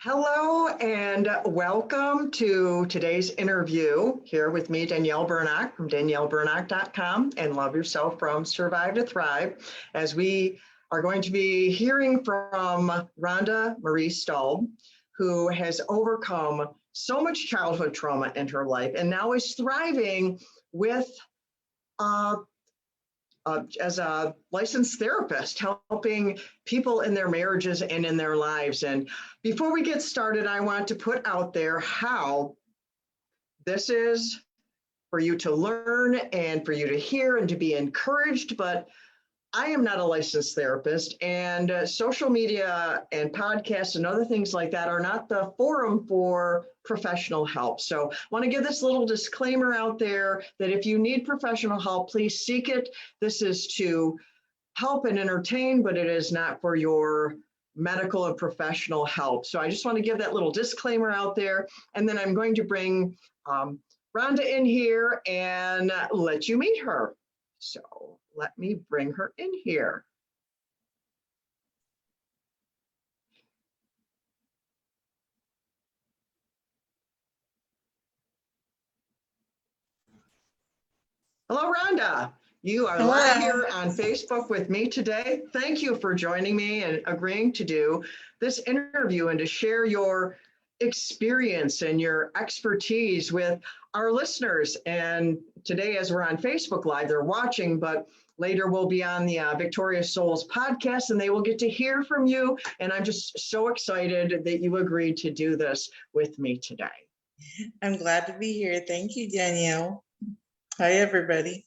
Hello and welcome to today's interview here with me, Danielle Burnock from danielleburnock.com and Love Yourself from Survive to Thrive, as we are going to be hearing from Rhonda Marie Stalb, who has overcome so much childhood trauma in her life and now is thriving with as a licensed therapist, helping people in their marriages and in their lives. And before we get started, I want to put out there how this is for you to learn and for you to hear and to be encouraged, but I am not a licensed therapist, and social media and podcasts and other things like that are not the forum for professional help. So I want to give this little disclaimer out there that if you need professional help, please seek it. This is to help and entertain, but it is not for your medical and professional help. So I just want to give that little disclaimer out there. And then I'm going to bring Rhonda in here and let you meet her. So let me bring her in here. Hello, Rhonda. You are live here on Facebook with me today. Thank you for joining me and agreeing to do this interview and to share your experience and your expertise with our listeners. And today, as we're on Facebook Live, they're watching, but later we'll be on the Victorious Souls podcast and they will get to hear from you. And I'm just so excited that you agreed to do this with me today. I'm glad to be here. Thank you, Danielle. Hi, everybody.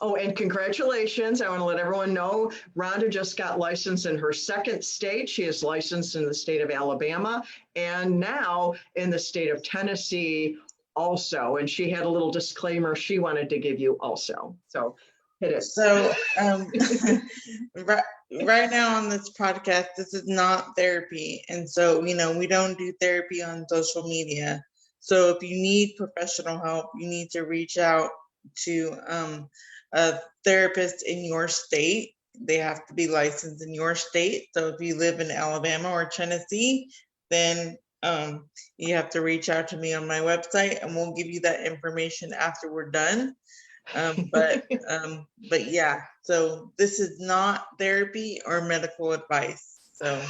Oh, and congratulations. I want to let everyone know Rhonda just got licensed in her second state. She is licensed in the state of Alabama and now in the state of Tennessee also. And she had a little disclaimer she wanted to give you also. So hit it. So right now on this podcast, this is not therapy. And so, we don't do therapy on social media. So if you need professional help, you need to reach out to a therapist in your state. They have to be licensed in your state. So if you live in Alabama or Tennessee, then you have to reach out to me on my website and we'll give you that information after we're done. But yeah, so this is not therapy or medical advice. So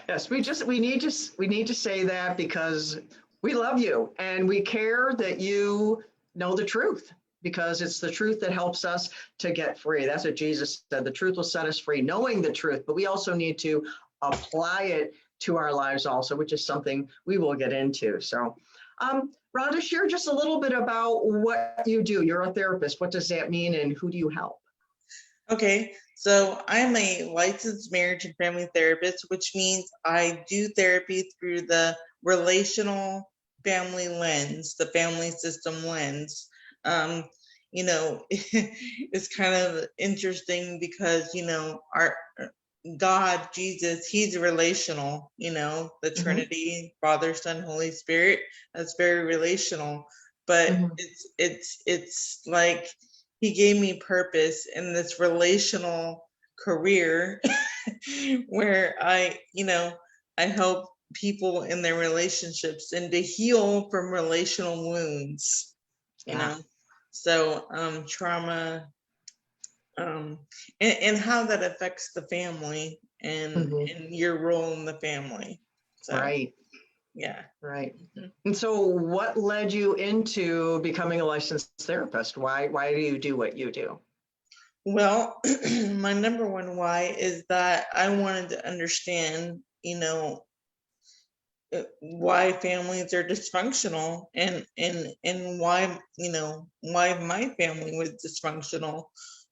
yes, we need to say that because we love you and we care that you know the truth, because it's the truth that helps us to get free. That's what Jesus said. The truth will set us free, knowing the truth, but we also need to apply it to our lives also, which is something we will get into. So Rhonda, share just a little bit about what you do. You're a therapist. What does that mean and who do you help? Okay, so I'm a licensed marriage and family therapist, which means I do therapy through the relational family lens, the family system lens. It's kind of interesting because, our God, Jesus, he's relational, the Trinity, Father, Son, Holy Spirit, that's very relational. But it's like he gave me purpose in this relational career where I help people in their relationships and to heal from relational wounds, you know. So trauma and how that affects the family and your role in the family. So, right. Yeah. Right. And so what led you into becoming a licensed therapist? Why do you do what you do? Well, my number one why is that I wanted to understand, why families are dysfunctional and why, why my family was dysfunctional.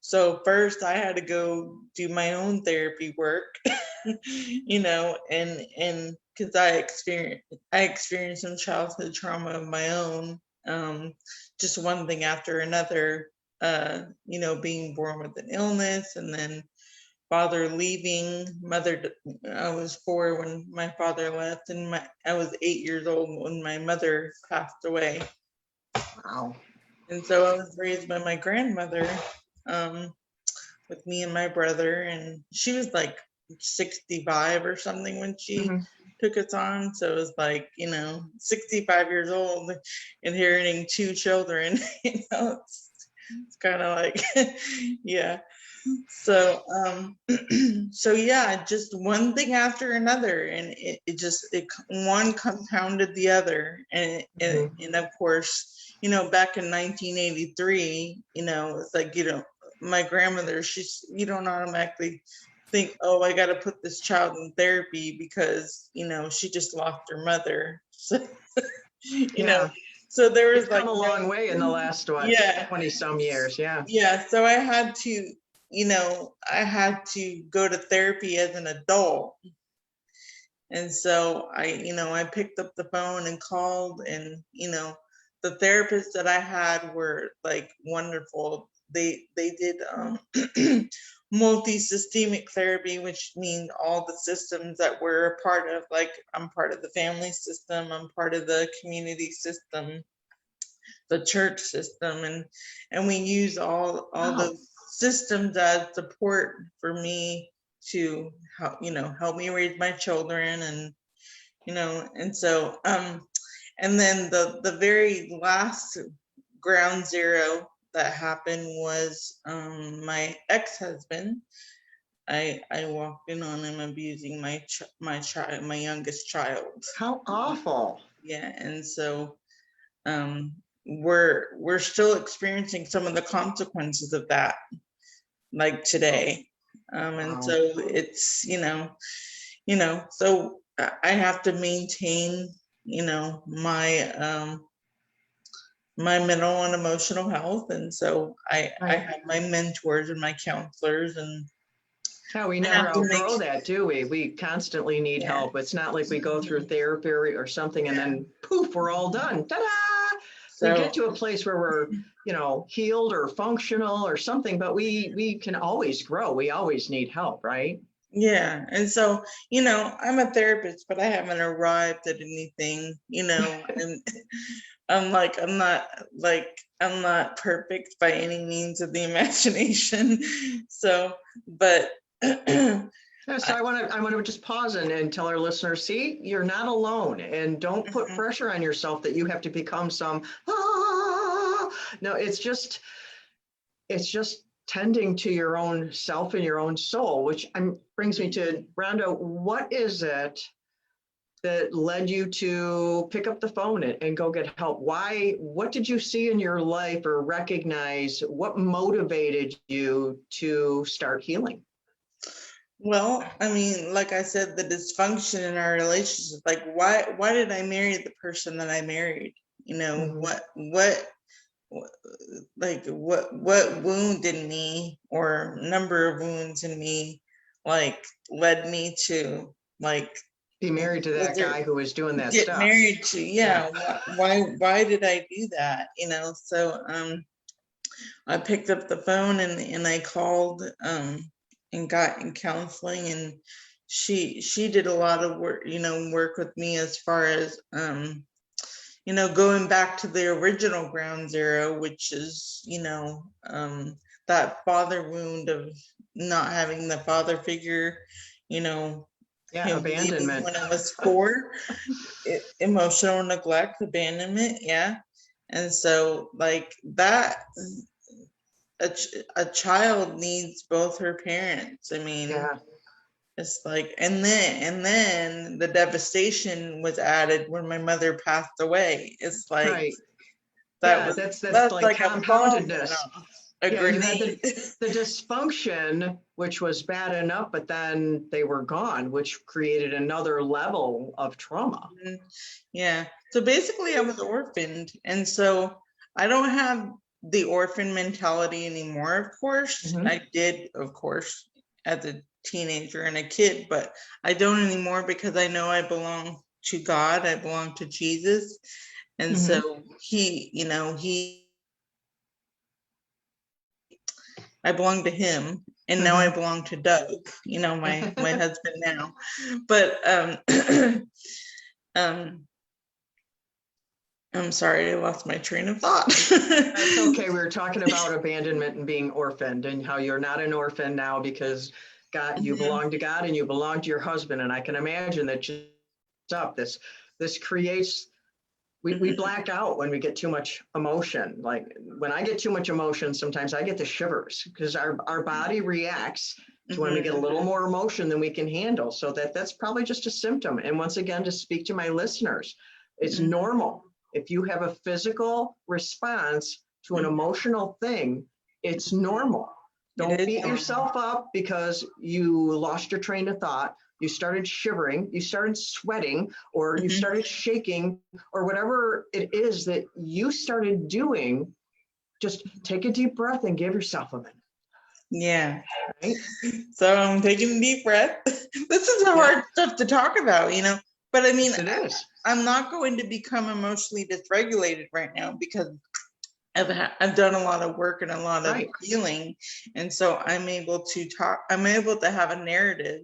So first I had to go do my own therapy work, and because I experienced some childhood trauma of my own, just one thing after another, being born with an illness and then father leaving, I was 4 when my father left, and I was 8 years old when my mother passed away. Wow. And so I was raised by my grandmother, with me and my brother, and she was like 65 or something when she took us on. So it was like, 65 years old, inheriting 2 children, it's kind of like, yeah. So, so yeah, just one thing after another, and one compounded the other, and of course, back in 1983, it's like, my grandmother, you don't automatically think, oh, I got to put this child in therapy because, she just lost her mother. So, Yeah. so there was It's like come a long way in the last, yeah, 20 some years. Yeah. yeah. So I had to go to therapy as an adult. And so I picked up the phone and called, and, the therapists that I had were like wonderful. They did multi-systemic therapy, which means all the systems that we're a part of. Like, I'm part of the family system, I'm part of the community system, the church system, and we use all those systems as support for me to help me raise my children, and and so and then the very last ground zero that happened was my ex-husband. I walked in on him abusing my youngest child. How awful. Yeah, and so we're still experiencing some of the consequences of that, like today. And Wow. so it's so I have to maintain my my mental and emotional health, and so I have my mentors and my counselors, and Yeah, we I never have to make outgrow that, do we? We constantly need help. It's not like we go through therapy or something and then poof, we're all done. Ta-da! We get to a place where we're, healed or functional or something, but we can always grow. We always need help, right? Yeah. And so, I'm a therapist, but I haven't arrived at anything, and I'm not perfect by any means of the imagination. So, but So I want to just pause and tell our listeners, see, you're not alone, and don't put pressure on yourself that you have to become some, no, it's just tending to your own self and your own soul, which brings me to Rhonda. What is it that led you to pick up the phone and go get help? What did you see in your life or recognize? What motivated you to start healing? Well, I mean, like I said, the dysfunction in our relationship, like why did I marry the person that I married? What wound in me, or number of wounds in me, like led me to like Be married to that guy who was doing that get stuff. married to. Yeah. Why did I do that? So I picked up the phone and I called and got in counseling, and she did a lot of work, work with me as far as going back to the original ground zero, which is, that father wound of not having the father figure, him abandonment when I was 4, emotional neglect, abandonment. Yeah. And so like that, a child needs both her parents. I mean, it's like, and then the devastation was added when my mother passed away. It's like, that's like compoundedness. You had the dysfunction, which was bad enough, but then they were gone, which created another level of trauma. Yeah. So basically I was orphaned. And so I don't have the orphan mentality anymore, of course. I did, of course, as a teenager and a kid, but I don't anymore because I know I belong to God. I belong to Jesus. And so I belong to him, and now I belong to Doug, my husband now. But I'm sorry, I lost my train of thought. That's okay. We were talking about abandonment and being orphaned, and how you're not an orphan now because God, you belong to God and you belong to your husband. And I can imagine that up. This creates, we black out when we get too much emotion. Like when I get too much emotion, sometimes I get the shivers because our body reacts to when we get a little more emotion than we can handle. So that's probably just a symptom. And once again, to speak to my listeners, it's normal. If you have a physical response to an emotional thing, it's normal. Don't beat yourself up because you lost your train of thought. You started shivering, you started sweating, or you started shaking, or whatever it is that you started doing. Just take a deep breath and give yourself a minute. Yeah. Right? So I'm taking a deep breath. This is hard stuff to talk about, you know, but I mean, I'm not going to become emotionally dysregulated right now because I've done a lot of work and a lot of healing. And so I'm able to have a narrative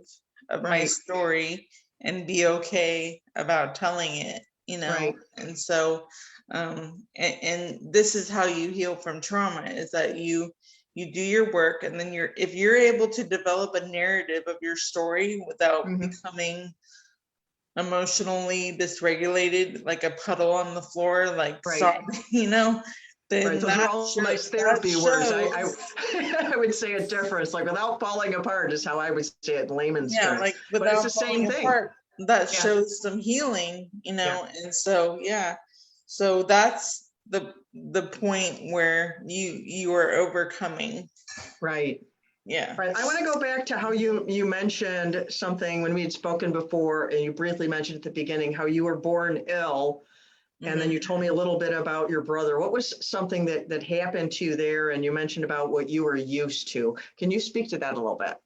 of my story and be okay about telling it, you know. And so and this is how you heal from trauma, is that you do your work, and then if you're able to develop a narrative of your story without becoming emotionally dysregulated, like a puddle on the floor, like sobbing, you know. Those are all nice therapy words. I would say a difference, like without falling apart is how I would say it in layman's terms. Like but it's the same thing. Apart, that shows some healing, you know. And so so that's the point where you are overcoming. Right. I want to go back to how you mentioned something when we had spoken before, and you briefly mentioned at the beginning how you were born ill. And then you told me a little bit about your brother. What was something that happened to you there? And you mentioned about what you were used to. Can you speak to that a little bit?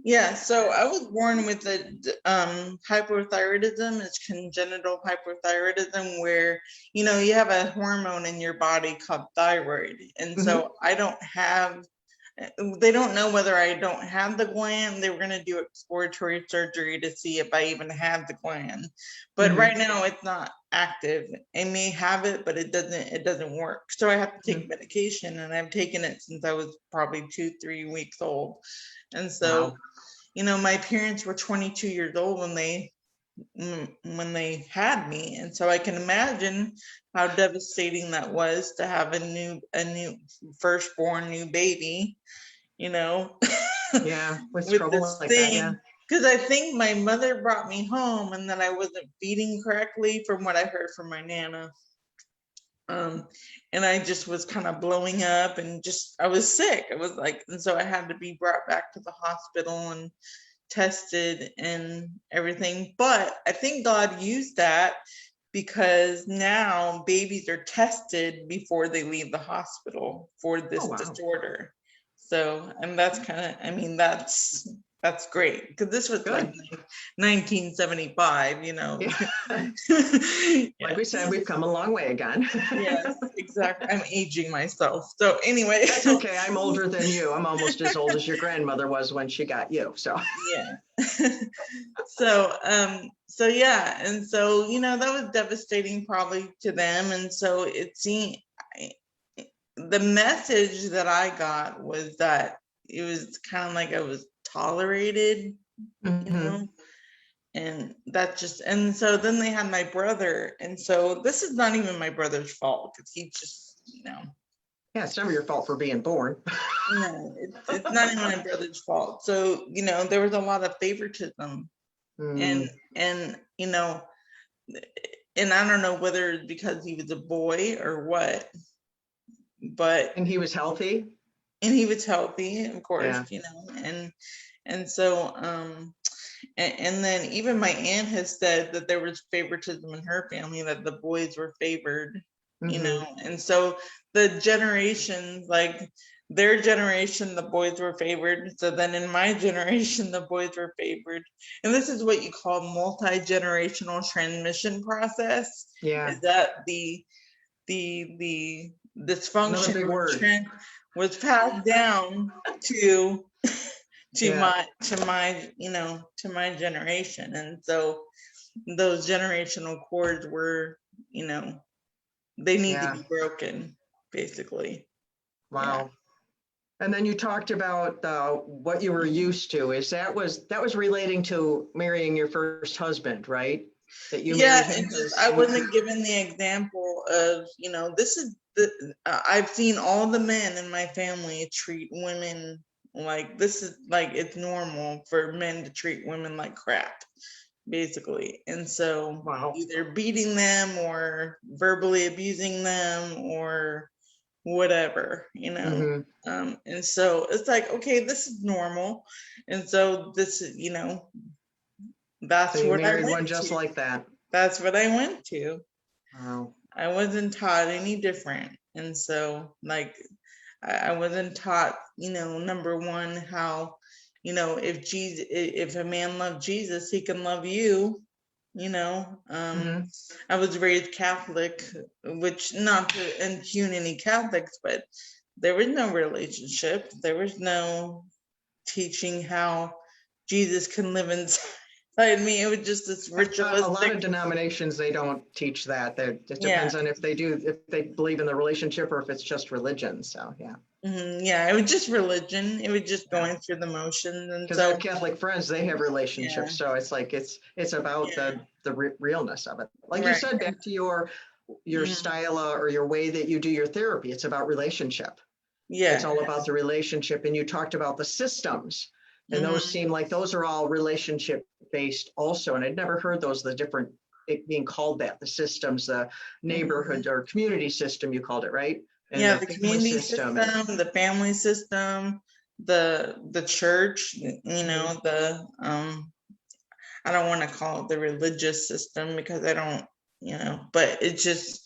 Yeah, so I was born with hypothyroidism. It's congenital hypothyroidism, where, you know, you have a hormone in your body called thyroid. And so they don't know whether I don't have the gland. They were going to do exploratory surgery to see if I even have the gland. But right now it's not active. I may have it, but it doesn't work. So I have to take medication, and I've taken it since I was probably 2-3 weeks old. And so, you know, my parents were 22 years old when they had me, and so I can imagine how devastating that was to have a new firstborn new baby, you know. With this thing, because I think my mother brought me home, and then I wasn't feeding correctly from what I heard from my nana, and I just was kind of blowing up, and I was sick. I was like, and so I had to be brought back to the hospital and tested and everything. But I think God used that, because now babies are tested before they leave the hospital for this disorder. So, and that's kind of, I mean, that's great, because this was like 1975, you know. Like we said, we've come a long way again. Yes, exactly. I'm aging myself. So anyway. That's okay. I'm older than you. I'm almost as old as your grandmother was when she got you. So so yeah. And so, you know, that was devastating probably to them. And so it seemed, the message that I got was that it was kind of like I was tolerated, you know. And that just, and so then they had my brother. And so this is not even my brother's fault, because he just, you know. Yeah, it's never your fault for being born. No, it's not even my brother's fault. So, you know, there was a lot of favoritism. And you know, and I don't know whether it's because he was a boy or what, but. And he was healthy? And he was healthy, of course, you know, and so, and then even my aunt has said that there was favoritism in her family, that the boys were favored, you know. And so the generations, like their generation, the boys were favored. So then in my generation, the boys were favored. And this is what you call multi-generational transmission process. Is that the dysfunction was passed down to my you know, to my generation. And so those generational cords were, you know, they need to be broken, basically. Wow. And then you talked about what you were used to. That was relating to marrying your first husband, right? that you Yeah, married him? and just I wasn't given the example of, this is I've seen all the men in my family treat women like this is like it's normal for men to treat women like crap, basically. And so Wow. either beating them or verbally abusing them or whatever. And so it's like, okay, this is normal. And so this is, So that's you what I married one went just to. like that. That's what I went to. Wow. I wasn't taught any different. And so, like, I wasn't taught, number one, how, if a man loved Jesus, he can love you. I was raised Catholic, which not to impugn any Catholics, but there was no relationship. There was no teaching how Jesus can live inside me. It was just this A ritualistic. lot of denominations, they don't teach that. It depends on if they believe in the relationship or if it's just religion. So yeah. Yeah, it was just religion. It was just going through the motions, and because so our Catholic friends, they have relationships. So it's like it's about the realness of it. Like you said, back to your style or your way that you do your therapy. It's about relationship. It's all about the relationship. And you talked about the systems, and those seem like those are all relationship based also. And I'd never heard those, the different, it being called that, the systems, the neighborhood or community system, you called it, right? And the community system, the family system, the church, the I don't want to call it the religious system because I don't, but it's just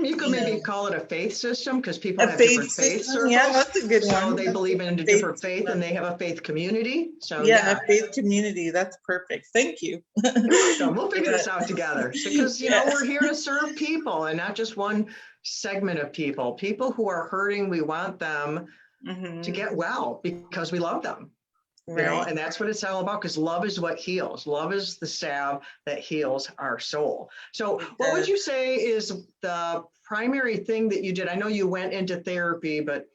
you could maybe call it a faith system because people have faith different faith system. circles. Yeah, that's a good one. So they believe in a different faith and they have a faith community. So a faith community. That's perfect. Thank you. You're welcome. We'll figure this out together because we're here to serve people and not just one segment of people. People who are hurting, we want them to get well because we love them. And that's what it's all about, because love is what heals. Love is the salve that heals our soul. So what would you say is the primary thing that you did? I know you went into therapy, but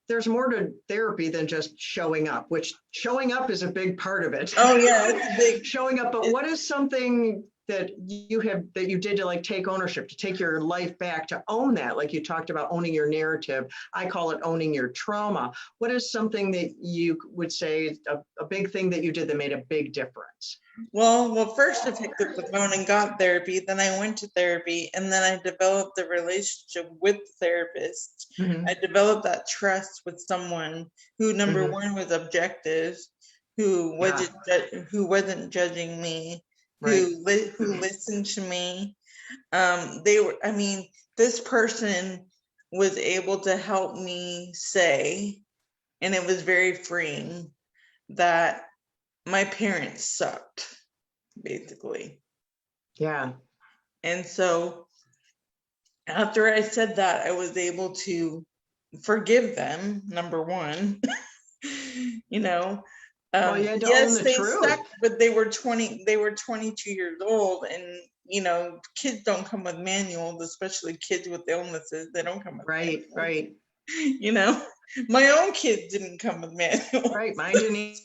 there's more to therapy than just showing up, which showing up is a big part of it. Oh yeah, it's big. Showing up. But what is something that you did to like take ownership, to take your life back, to own that? Like you talked about owning your narrative. I call it owning your trauma. What is something that you would say a big thing that you did that made a big difference? Well, first I picked up the phone and got therapy. Then I went to therapy, and then I developed a relationship with the therapist. I developed that trust with someone who, number one, was objective, who wasn't judging me, who listened to me. This person was able to help me say, and it was very freeing, that my parents sucked, basically. Yeah. And so after I said that, I was able to forgive them, number one. Yes, they sucked, but they were 22 years old, and kids don't come with manuals, especially kids with illnesses. They don't come with manuals. Right. My own kids didn't come with manuals. Right, mine didn't.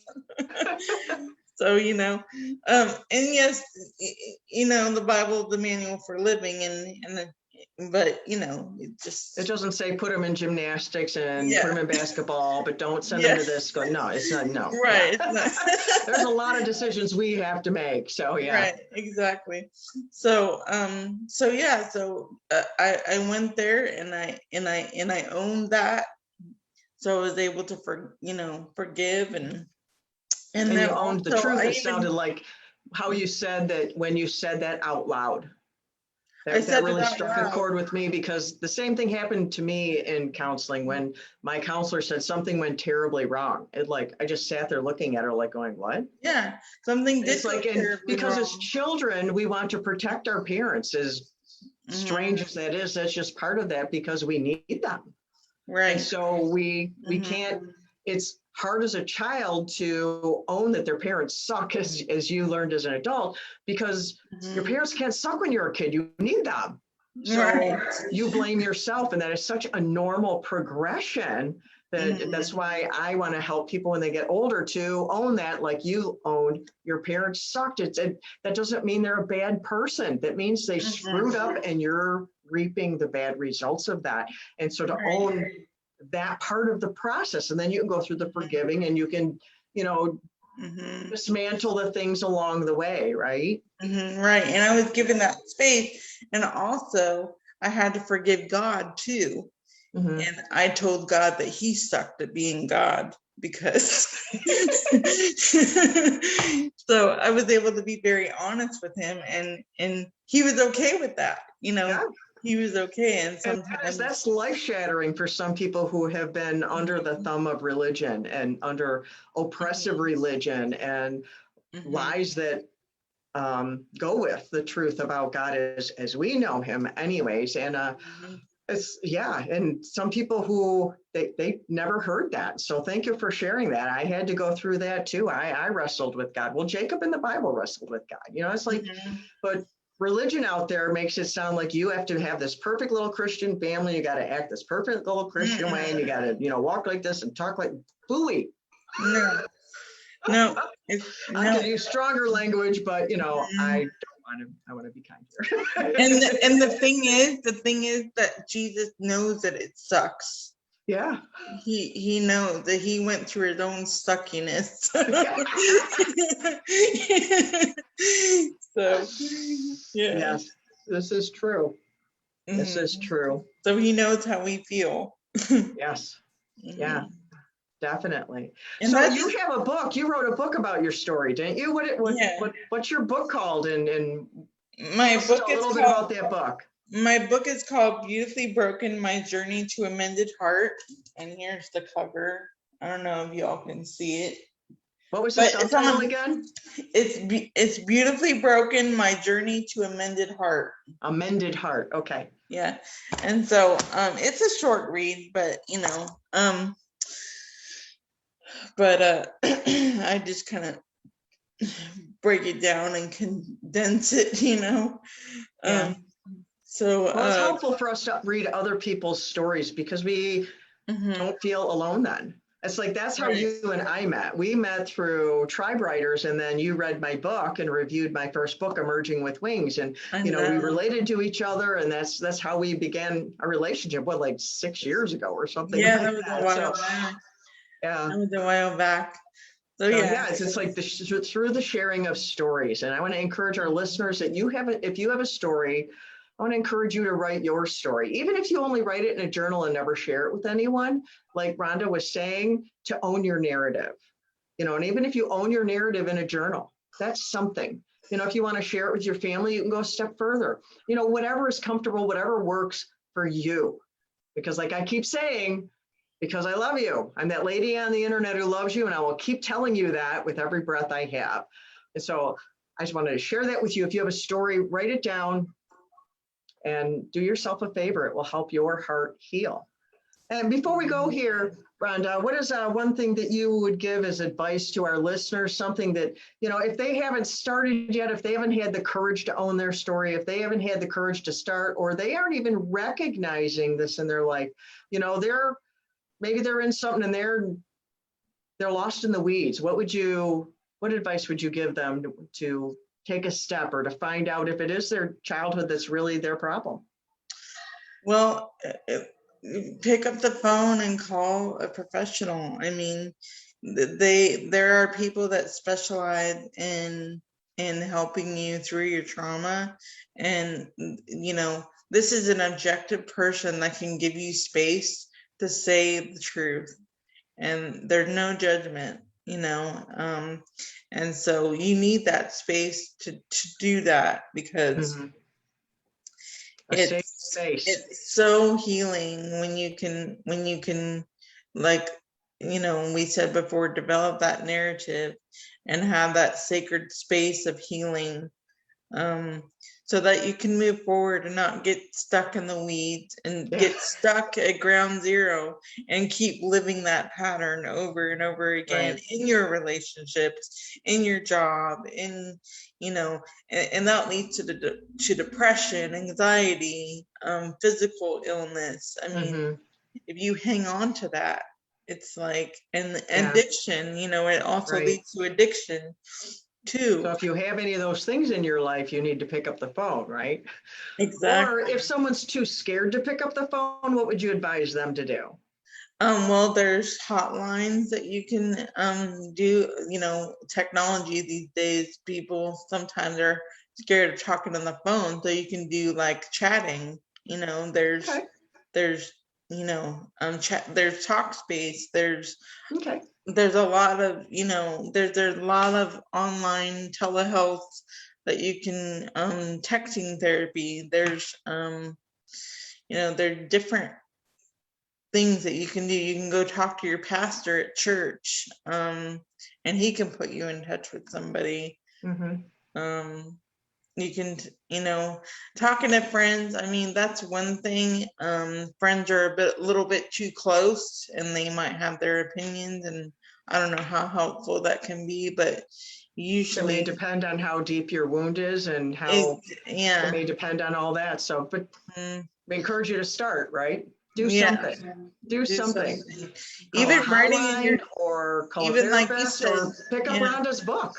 So, and yes, the Bible is the manual for living, but it doesn't say put them in gymnastics and put them in basketball, but don't send them to this. No, it's not. No. Right. There's a lot of decisions we have to make. So Right. Exactly. So I went there and I owned that. So I was able to forgive and you owned the truth. It sounded like how you said that when you said that out loud. That really struck a chord with me, because the same thing happened to me in counseling when my counselor said something went terribly wrong. I just sat there looking at her like going, what? Yeah, something did go terribly because wrong. As children, we want to protect our parents. As strange as that is, that's just part of that because we need them. Right. And so we can't, it's hard as a child to own that their parents suck, as you learned as an adult, because your parents can't suck when you're a kid. You need them. So you blame yourself, and that is such a normal progression That's why I want to help people when they get older to own that, like you owned your parents sucked. That doesn't mean they're a bad person. That means they screwed up and you're reaping the bad results of that. And so to own that part of the process, and then you can go through the forgiving and you can, dismantle the things along the way, right? Right. And I was given that space. And also I had to forgive God too. And I told God that he sucked at being God because so I was able to be very honest with him, and he was okay with that, he was okay. And sometimes that's life shattering for some people who have been under the thumb of religion and under oppressive religion and lies that go with the truth about God as we know him anyways. And and some people who they never heard that. So thank you for sharing that. I had to go through that too. I wrestled with God. Well, Jacob in the Bible wrestled with God. It's like, but religion out there makes it sound like you have to have this perfect little Christian family. You got to act this perfect little Christian way, and you got to, walk like this and talk like booey. No. I can use stronger language, but I want to be kind here. and the thing is that Jesus knows that it sucks. Yeah. He knows that he went through his own suckiness. So yes, this is true. This is true. So he knows how we feel. Yes. Yeah. Definitely. And so you have a book. You wrote a book about your story, didn't you? What's your book called? And my book is bit about that book. My book is called Beautifully Broken: My Journey to a Mended Heart. And here's the cover. I don't know if y'all can see it. What was the subtitle again? It's Beautifully Broken: My Journey to a Mended Heart. A Mended Heart. Okay. Yeah. And so it's a short read, but I just kind of break it down and condense it, Yeah. So it's helpful for us to read other people's stories because we don't feel alone then. It's like that's how you and I met. We met through Tribe Writers, and then you read my book and reviewed my first book, Emerging with Wings, and we related to each other, and that's how we began a relationship. Like 6 years ago or something? Yeah, that was a while back. Yeah, that was a while back. So it's like through the sharing of stories, and I want to encourage our listeners that if you have a story, I want to encourage you to write your story, even if you only write it in a journal and never share it with anyone. Like Rhonda was saying, to own your narrative, and even if you own your narrative in a journal, that's something. If you want to share it with your family, you can go a step further. Whatever is comfortable, whatever works for you, because like I keep saying, because I love you. I'm that lady on the internet who loves you, and I will keep telling you that with every breath I have. And so I just wanted to share that with you. If you have a story, write it down and do yourself a favor. It will help your heart heal. And before we go here, Rhonda, what is one thing that you would give as advice to our listeners? Something that, if they haven't started yet, if they haven't had the courage to own their story, if they haven't had the courage to start, or they aren't even recognizing this in their life, maybe they're in something and they're lost in the weeds. What advice would you give them to take a step or to find out if it is their childhood that's really their problem? Well, pick up the phone and call a professional. I mean, there are people that specialize in helping you through your trauma, and this is an objective person that can give you space to say the truth, and there's no judgment, and so you need that space to do that, because it's so healing when you can like we said before, develop that narrative and have that sacred space of healing, so that you can move forward and not get stuck in the weeds and get stuck at ground zero and keep living that pattern over and over again in your relationships, in your job, and that leads to depression, anxiety, physical illness. I mean, if you hang on to that, It's like, and Yeah. addiction, you know, it also Right. leads to addiction too. So if you have any of those things in your life, you need to pick up the phone, right? Or Exactly. if someone's too scared to pick up the phone, what would you advise them to do? Well, there's hotlines that you can do. You know, technology these days, people sometimes are scared of talking on the phone, so you can do like chatting. You know, Okay. there's you know chat. There's Talkspace. Okay. There's a lot of, you know, there's a lot of online telehealth that you can texting therapy. There's you know, there's different things that you can do. You can go talk to your pastor at church, and he can put you in touch with somebody. Mm-hmm. You can, you know, talking to friends. I mean, that's one thing. Friends are little bit too close, and they might have their opinions, and I don't know how helpful that can be, but It may usually, depend on how deep your wound is and it, how it yeah, may depend on all that. So, but mm, we encourage you to start, right? Do yeah, something. Do do something. something. Call a Even writing in your, hotline or call a even like you therapist said, or pick up yeah, Rhonda's book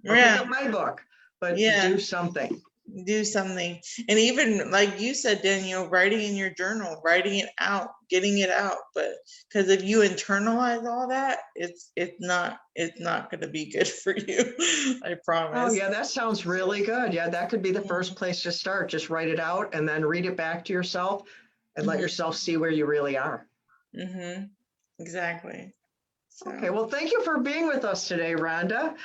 or pick yeah, up my book, but yeah. do something. Do something. And even like you said, Danielle, writing in your journal, writing it out, getting it out. But because if you internalize all that, it's not going to be good for you. I Oh, promise. yeah, that sounds really good. Yeah, that could be the first place to start. Just write it out and then read it back to yourself and let Mm-hmm. yourself see where you really are. Mm-hmm. Exactly. Okay, So well, thank you for being with us today, Rhonda. I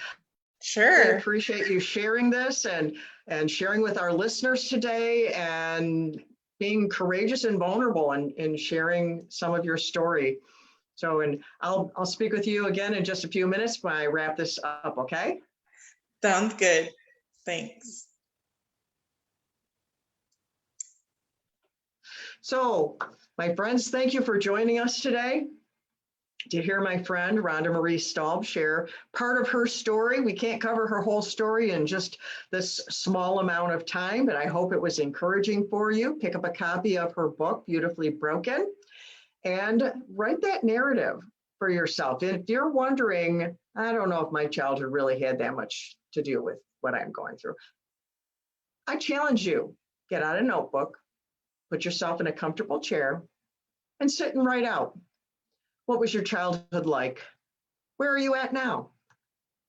sure. appreciate you sharing this and sharing with our listeners today and being courageous and vulnerable in sharing some of your story. So, and I'll speak with you again in just a few minutes when I wrap this up, okay? Sounds good. Thanks. So, my friends, thank you for joining us today to hear my friend Rhonda Marie Stalb share part of her story. We can't cover her whole story in just this small amount of time, but I hope it was encouraging for you. Pick up a copy of her book, Beautifully Broken, and write that narrative for yourself. And if you're wondering, I don't know if my childhood really had that much to do with what I'm going through, I challenge you, get out a notebook, put yourself in a comfortable chair, and sit and write out. What was your childhood like? Where are you at now?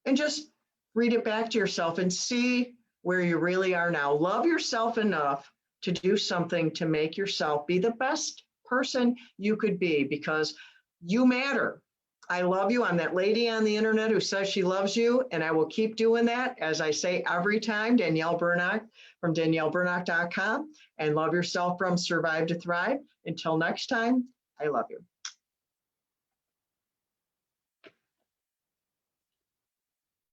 And just read it back to yourself and see where you really are now. Love yourself enough to do something to make yourself be the best person you could be, because you matter. I love you. I'm that lady on the internet who says she loves you, and I will keep doing that, as I say every time. Danielle Burnock from DanielleBurnock.com, and love yourself from Survive to Thrive. Until next time, I love you.